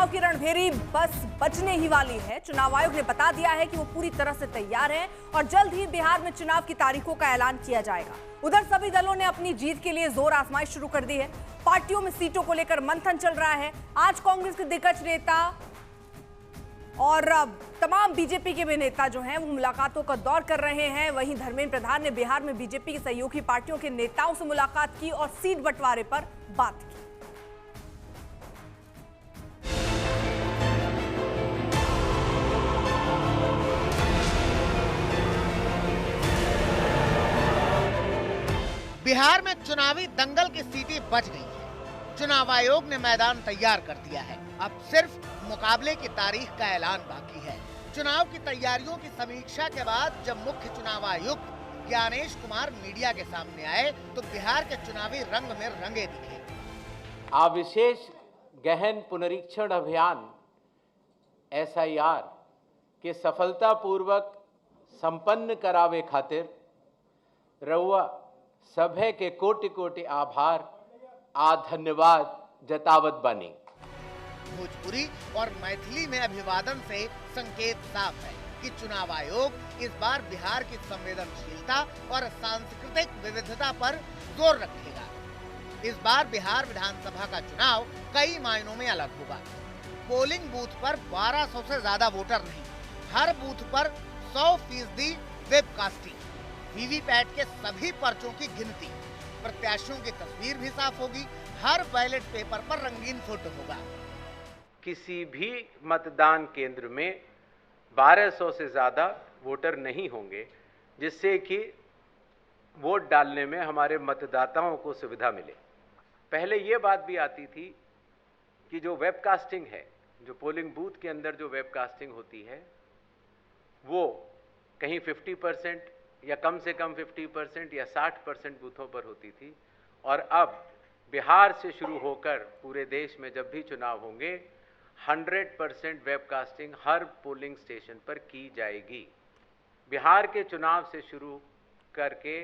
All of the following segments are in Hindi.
चुनाव की रणभेरी बस बजने ही वाली है। चुनाव आयोग ने बता दिया है कि वो पूरी तरह से तैयार है और जल्द ही बिहार में चुनाव की तारीखों का ऐलान किया जाएगा। उधर सभी दलों ने अपनी जीत के लिए जोर आजमाइश शुरू कर दी है। पार्टियों में सीटों को लेकर मंथन चल रहा है। आज कांग्रेस के दिग्गज नेता और तमाम बीजेपी के भी नेता जो हैं वो मुलाकातों का दौर कर रहे हैं। वहीं धर्मेंद्र प्रधान ने बिहार में बीजेपी की सहयोगी पार्टियों के नेताओं से मुलाकात की और सीट बंटवारे पर बात की। बिहार में चुनावी दंगल की सीटें बच गई हैं। चुनाव आयोग ने मैदान तैयार कर दिया है। अब सिर्फ मुकाबले की तारीख का ऐलान बाकी है। चुनाव की तैयारियों की समीक्षा के बाद जब मुख्य चुनाव आयुक्त ज्ञानेश कुमार मीडिया के सामने आए तो बिहार के चुनावी रंग में रंगे दिखे। विशेष गहन पुनरीक्षण अभियान SIR के सफलतापूर्वक संपन्न करावे खातिर रउआ सभे के कोटि कोटि आभार धन्यवाद जतावत बानी। भोजपुरी और मैथिली में अभिवादन से संकेत साफ है कि चुनाव आयोग इस बार बिहार की संवेदनशीलता और सांस्कृतिक विविधता पर जोर रखेगा। इस बार बिहार विधानसभा का चुनाव कई मायनों में अलग होगा। पोलिंग बूथ पर 1200 से ज्यादा वोटर नहीं, हर बूथ पर 100% वेबकास्टिंग, वीवीपैट के सभी पर्चों की गिनती, प्रत्याशियों की तस्वीर भी साफ होगी, हर बैलेट पेपर पर रंगीन फोटो होगा। किसी भी मतदान केंद्र में 1200 से ज़्यादा वोटर नहीं होंगे, जिससे कि वोट डालने में हमारे मतदाताओं को सुविधा मिले। पहले ये बात भी आती थी कि जो वेबकास्टिंग है, जो पोलिंग बूथ के अंदर जो वेबकास्टिंग होती है, वो कहीं 50% या कम से कम 50% या 60% बूथों पर होती थी। और अब बिहार से शुरू होकर पूरे देश में जब भी चुनाव होंगे 100% वेबकास्टिंग हर पोलिंग स्टेशन पर की जाएगी। बिहार के चुनाव से शुरू करके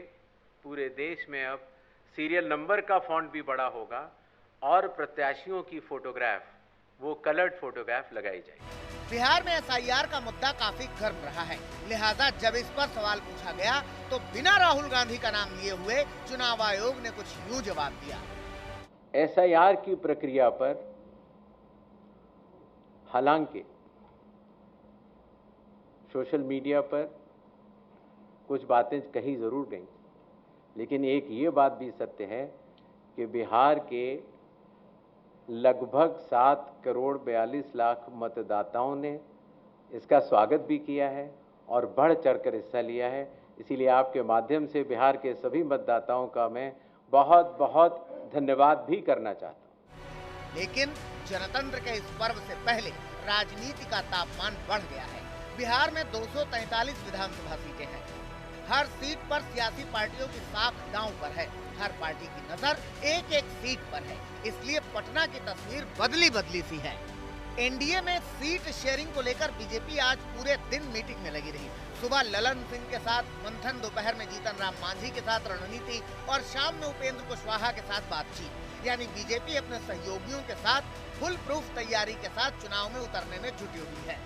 पूरे देश में अब सीरियल नंबर का फॉन्ट भी बड़ा होगा और प्रत्याशियों की फोटोग्राफ वो कलर्ड फोटोग्राफ लगाई जाएगी। बिहार में SIR का मुद्दा काफी गर्म रहा है, लिहाजा जब इस पर सवाल पूछा गया तो बिना राहुल गांधी का नाम लिए हुए चुनाव आयोग ने कुछ यूं जवाब दिया। SIR की प्रक्रिया पर हालांकि सोशल मीडिया पर कुछ बातें कही जरूर गई, लेकिन एक ये बात भी सत्य है कि बिहार के लगभग 7 करोड़ 42 लाख मतदाताओं ने इसका स्वागत भी किया है और बढ़ चढ़कर हिस्सा लिया है। इसीलिए आपके माध्यम से बिहार के सभी मतदाताओं का मैं बहुत बहुत धन्यवाद भी करना चाहता हूँ। लेकिन जनतंत्र के इस पर्व से पहले राजनीति का तापमान बढ़ गया है। बिहार में 243 विधानसभा सीटें हैं। हर सीट पर सियासी पार्टियों की साख दांव पर है। हर पार्टी की नजर एक एक सीट पर है, इसलिए पटना की तस्वीर बदली सी है। एनडीए में सीट शेयरिंग को लेकर बीजेपी आज पूरे दिन मीटिंग में लगी रही। सुबह ललन सिंह के साथ मंथन, दोपहर में जीतन राम मांझी के साथ रणनीति और शाम में उपेंद्र कुशवाहा के साथ बातचीत। यानी बीजेपी अपने सहयोगियों के साथ फुल प्रूफ तैयारी के साथ चुनाव में उतरने में जुटी हुई है।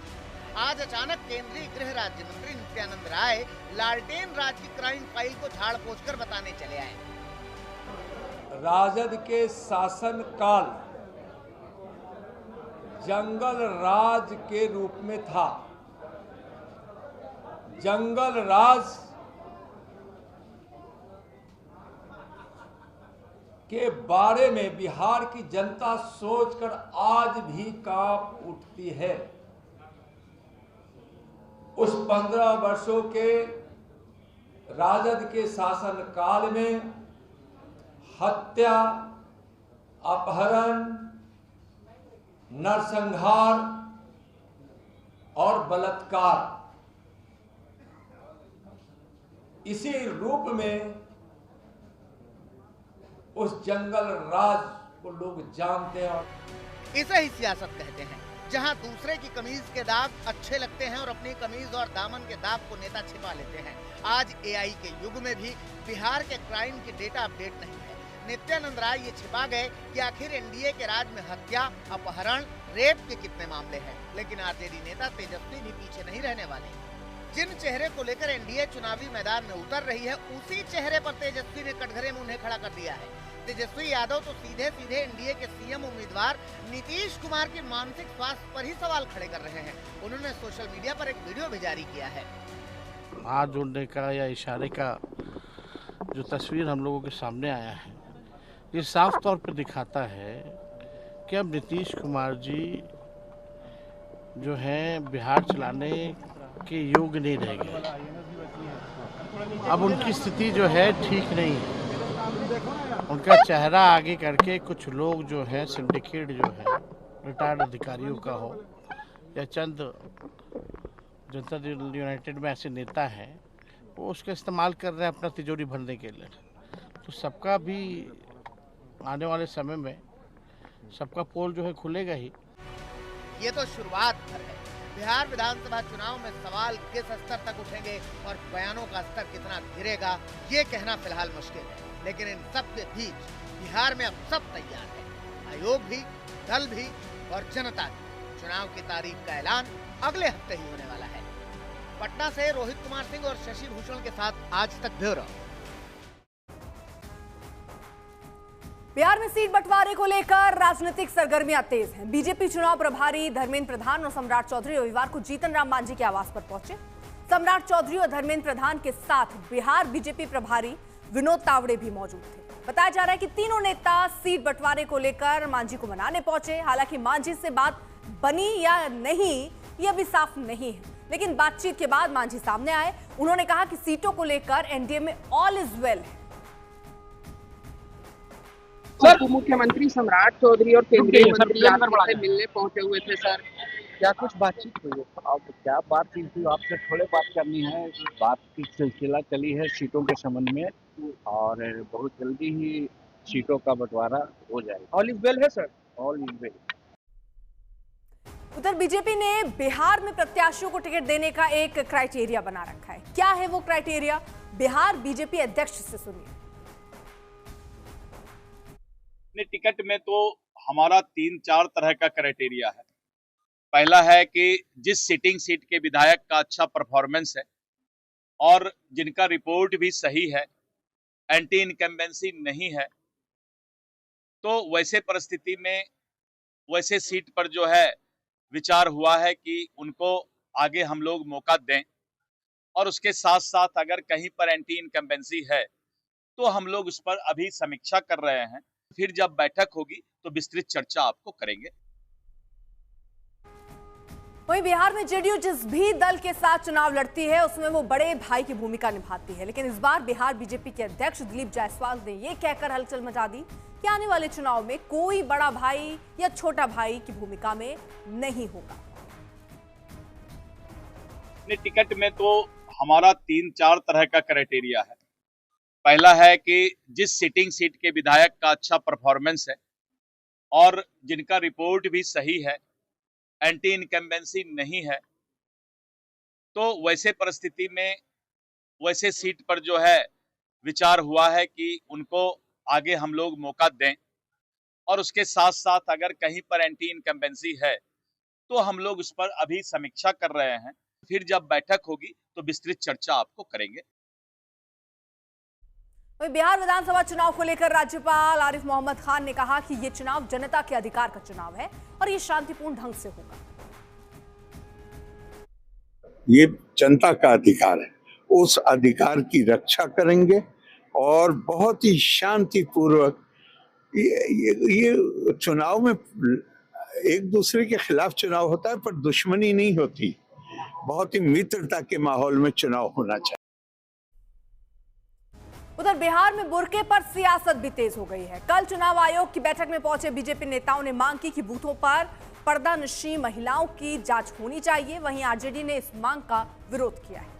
आज अचानक केंद्रीय गृह राज्य मंत्री नित्यानंद राय लालटेन राज की क्राइम फाइल को झाड़ पोंछ कर बताने चले आए। राजद के शासन काल जंगल राज के रूप में था। जंगल राज के बारे में बिहार की जनता सोचकर आज भी कांप उठती है। उस 15 वर्षों के राजद के शासन काल में हत्या, अपहरण, नरसंहार और बलात्कार, इसी रूप में उस जंगल राज को लोग जानते हैं। इसे ही सियासत कहते हैं, जहां दूसरे की कमीज के दाग अच्छे लगते हैं और अपनी कमीज और दामन के दाग को नेता छिपा लेते हैं। आज AI के युग में भी बिहार के क्राइम की डेटा अपडेट नहीं है। नित्यानंद राय ये छिपा गए कि आखिर एनडीए के राज में हत्या, अपहरण, रेप के कितने मामले हैं। लेकिन आरजेडी नेता तेजस्वी भी पीछे नहीं रहने वाले। जिन चेहरे को लेकर एनडीए चुनावी मैदान में उतर रही है, उसी चेहरे पर तेजस्वी ने कटघरे में उन्हें खड़ा कर दिया है। तेजस्वी यादव तो सीधे सीधे एनडीए के सीएम उम्मीदवार नीतीश कुमार की मानसिक स्वास्थ्य पर ही सवाल खड़े कर रहे हैं। उन्होंने सोशल मीडिया पर एक वीडियो भी जारी किया है। हाथ जोड़ने का या इशारे का जो तस्वीर हम लोगों के सामने आया है, ये साफ तौर पर दिखाता है कि अब नीतीश कुमार जी जो हैं बिहार चलाने के योग्य नहीं रह गए। अब उनकी स्थिति जो है ठीक नहीं है। उनका चेहरा आगे करके कुछ लोग जो हैं सिंडिकेट जो है रिटायर्ड अधिकारियों का हो या चंद जनता दल यूनाइटेड में ऐसे नेता हैं, वो उसका इस्तेमाल कर रहे हैं अपना तिजोरी भरने के लिए। तो सबका भी आने वाले समय में सबका पोल जो है खुलेगा ही। ये तो शुरुआत भर है। बिहार विधानसभा चुनाव में सवाल किस स्तर तक उठेंगे और बयानों का स्तर कितना गिरेगा, ये कहना फिलहाल मुश्किल है। लेकिन इन सब के बीच बिहार में अब सब तैयार है। आयोग भी, दल भी और जनता भी। चुनाव की तारीख का ऐलान अगले हफ्ते ही होने वाला है। पटना से रोहित कुमार सिंह और शशि भूषण के साथ आज तक ब्यूरो। बिहार में सीट बंटवारे को लेकर राजनीतिक सरगर्मियां तेज हैं। बीजेपी चुनाव प्रभारी धर्मेंद्र प्रधान और सम्राट चौधरी रविवार को जीतन राम मांझी के आवास पर पहुंचे। सम्राट चौधरी और धर्मेंद्र प्रधान के साथ बिहार बीजेपी प्रभारी विनोद तावड़े भी मौजूद थे। बताया जा रहा है कि तीनों नेता सीट बंटवारे को लेकर मांझी को मनाने पहुंचे। हालांकि मांझी से बात बनी या नहीं ये अभी साफ नहीं है, लेकिन बातचीत के बाद मांझी सामने आए। उन्होंने कहा कि सीटों को लेकर एनडीए में ऑल इज वेल है। उप मुख्यमंत्री सम्राट चौधरी और केंद्रीय मंत्री आपसे मिलने पहुंचे हुए थे सर, क्या कुछ बातचीत हुई है? अब क्या बातचीत हुई, आपसे थोड़े बात करनी है। बात की सिलसिला चली है सीटों के संबंध में और बहुत जल्दी ही सीटों का बंटवारा हो जाएगा। ऑल इज वेल है सर? All is well. उधर बीजेपी ने बिहार में प्रत्याशियों को टिकट देने का एक क्राइटेरिया बना रखा है। क्या है वो क्राइटेरिया, बिहार बीजेपी अध्यक्ष से सुनिए। टिकट में तो हमारा 3-4 तरह का क्राइटेरिया है। पहला है कि जिस सिटिंग सीट के विधायक का अच्छा परफॉर्मेंस है और जिनका रिपोर्ट भी सही है, एंटी इनकम्बेंसी नहीं है, तो वैसे परिस्थिति में वैसे सीट पर जो है विचार हुआ है कि उनको आगे हम लोग मौका दें। और उसके साथ साथ अगर कहीं पर एंटी इनकम्बेंसी है तो हम लोग उस पर अभी समीक्षा कर रहे हैं। फिर जब बैठक होगी तो विस्तृत चर्चा आपको करेंगे। वहीं बिहार में जेडीयू जिस भी दल के साथ चुनाव लड़ती है उसमें वो बड़े भाई की भूमिका निभाती है। लेकिन इस बार बिहार बीजेपी के अध्यक्ष दिलीप जायसवाल ने ये कहकर हलचल मचा दी कि आने वाले चुनाव में कोई बड़ा भाई या छोटा भाई की भूमिका में नहीं होगा। टिकट में तो हमारा 3-4 तरह का क्राइटेरिया है। पहला है कि जिस सिटिंग सीट के विधायक का अच्छा परफॉर्मेंस है और जिनका रिपोर्ट भी सही है, एंटी इनकम्बेंसी नहीं है, तो वैसे परिस्थिति में वैसे सीट पर जो है विचार हुआ है कि उनको आगे हम लोग मौका दें। और उसके साथ साथ अगर कहीं पर एंटी इनकम्बेंसी है तो हम लोग उस पर अभी समीक्षा कर रहे हैं। फिर जब बैठक होगी तो विस्तृत चर्चा आपको करेंगे। बिहार विधानसभा चुनाव को लेकर राज्यपाल आरिफ मोहम्मद खान ने कहा कि ये चुनाव जनता के अधिकार का चुनाव है और ये शांतिपूर्ण ढंग से होगा। ये जनता का अधिकार है, उस अधिकार की रक्षा करेंगे और बहुत ही शांतिपूर्वक ये चुनाव में एक दूसरे के खिलाफ चुनाव होता है पर दुश्मनी नहीं होती। बहुत ही मित्रता के माहौल में चुनाव होना चाहिए। उधर बिहार में बुर्के पर सियासत भी तेज हो गई है। कल चुनाव आयोग की बैठक में पहुंचे बीजेपी नेताओं ने मांग की कि बूथों पर पर्दानशी महिलाओं की जांच होनी चाहिए। वहीं आरजेडी ने इस मांग का विरोध किया है।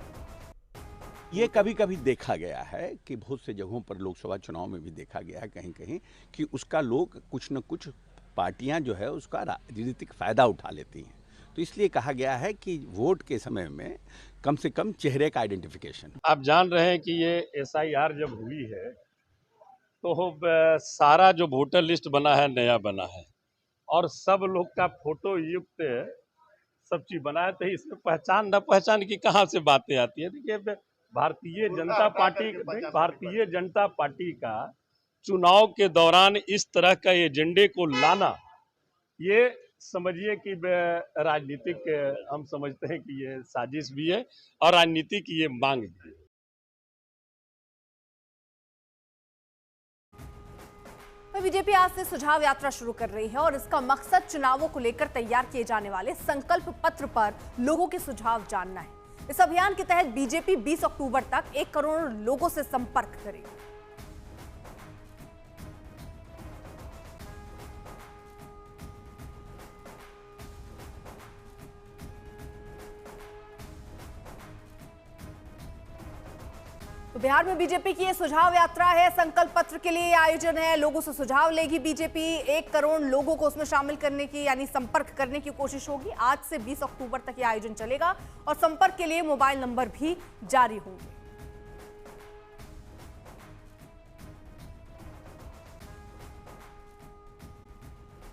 ये कभी कभी देखा गया है कि बहुत से जगहों पर लोकसभा चुनाव में भी देखा गया है कहीं कहीं कि उसका लोग कुछ न कुछ पार्टियां जो है उसका राजनीतिक फायदा उठा लेती हैं। तो इसलिए कहा गया है कि वोट के समय में कम से कम चेहरे का आइडेंटिफिकेशन। आप जान रहे हैं कि ये SIR जब हुई है तो सारा जो वोटर लिस्ट बना है नया बना है और सब लोग का फोटो युक्त सब चीज बनाए, तो इसमें पहचान न पहचान की कहाँ से बातें आती है। देखिए, भारतीय जनता पार्टी का चुनाव के दौरान इस तरह का एजेंडे को लाना, ये समझिए कि राजनीतिक, हम समझते हैं कि ये साजिश भी है और राजनीति की ये मांग भी है। बीजेपी आज से सुझाव यात्रा शुरू कर रही है और इसका मकसद चुनावों को लेकर तैयार किए जाने वाले संकल्प पत्र पर लोगों के सुझाव जानना है। इस अभियान के तहत बीजेपी 20 अक्टूबर तक 1 करोड़ लोगों से संपर्क करेगी। तो बिहार में बीजेपी की ये सुझाव यात्रा है, संकल्प पत्र के लिए आयोजन है, लोगों से सुझाव लेगी बीजेपी। 1 करोड़ लोगों को उसमें शामिल करने की यानी संपर्क करने की कोशिश होगी। आज से 20 अक्टूबर तक ये आयोजन चलेगा और संपर्क के लिए मोबाइल नंबर भी जारी होंगे।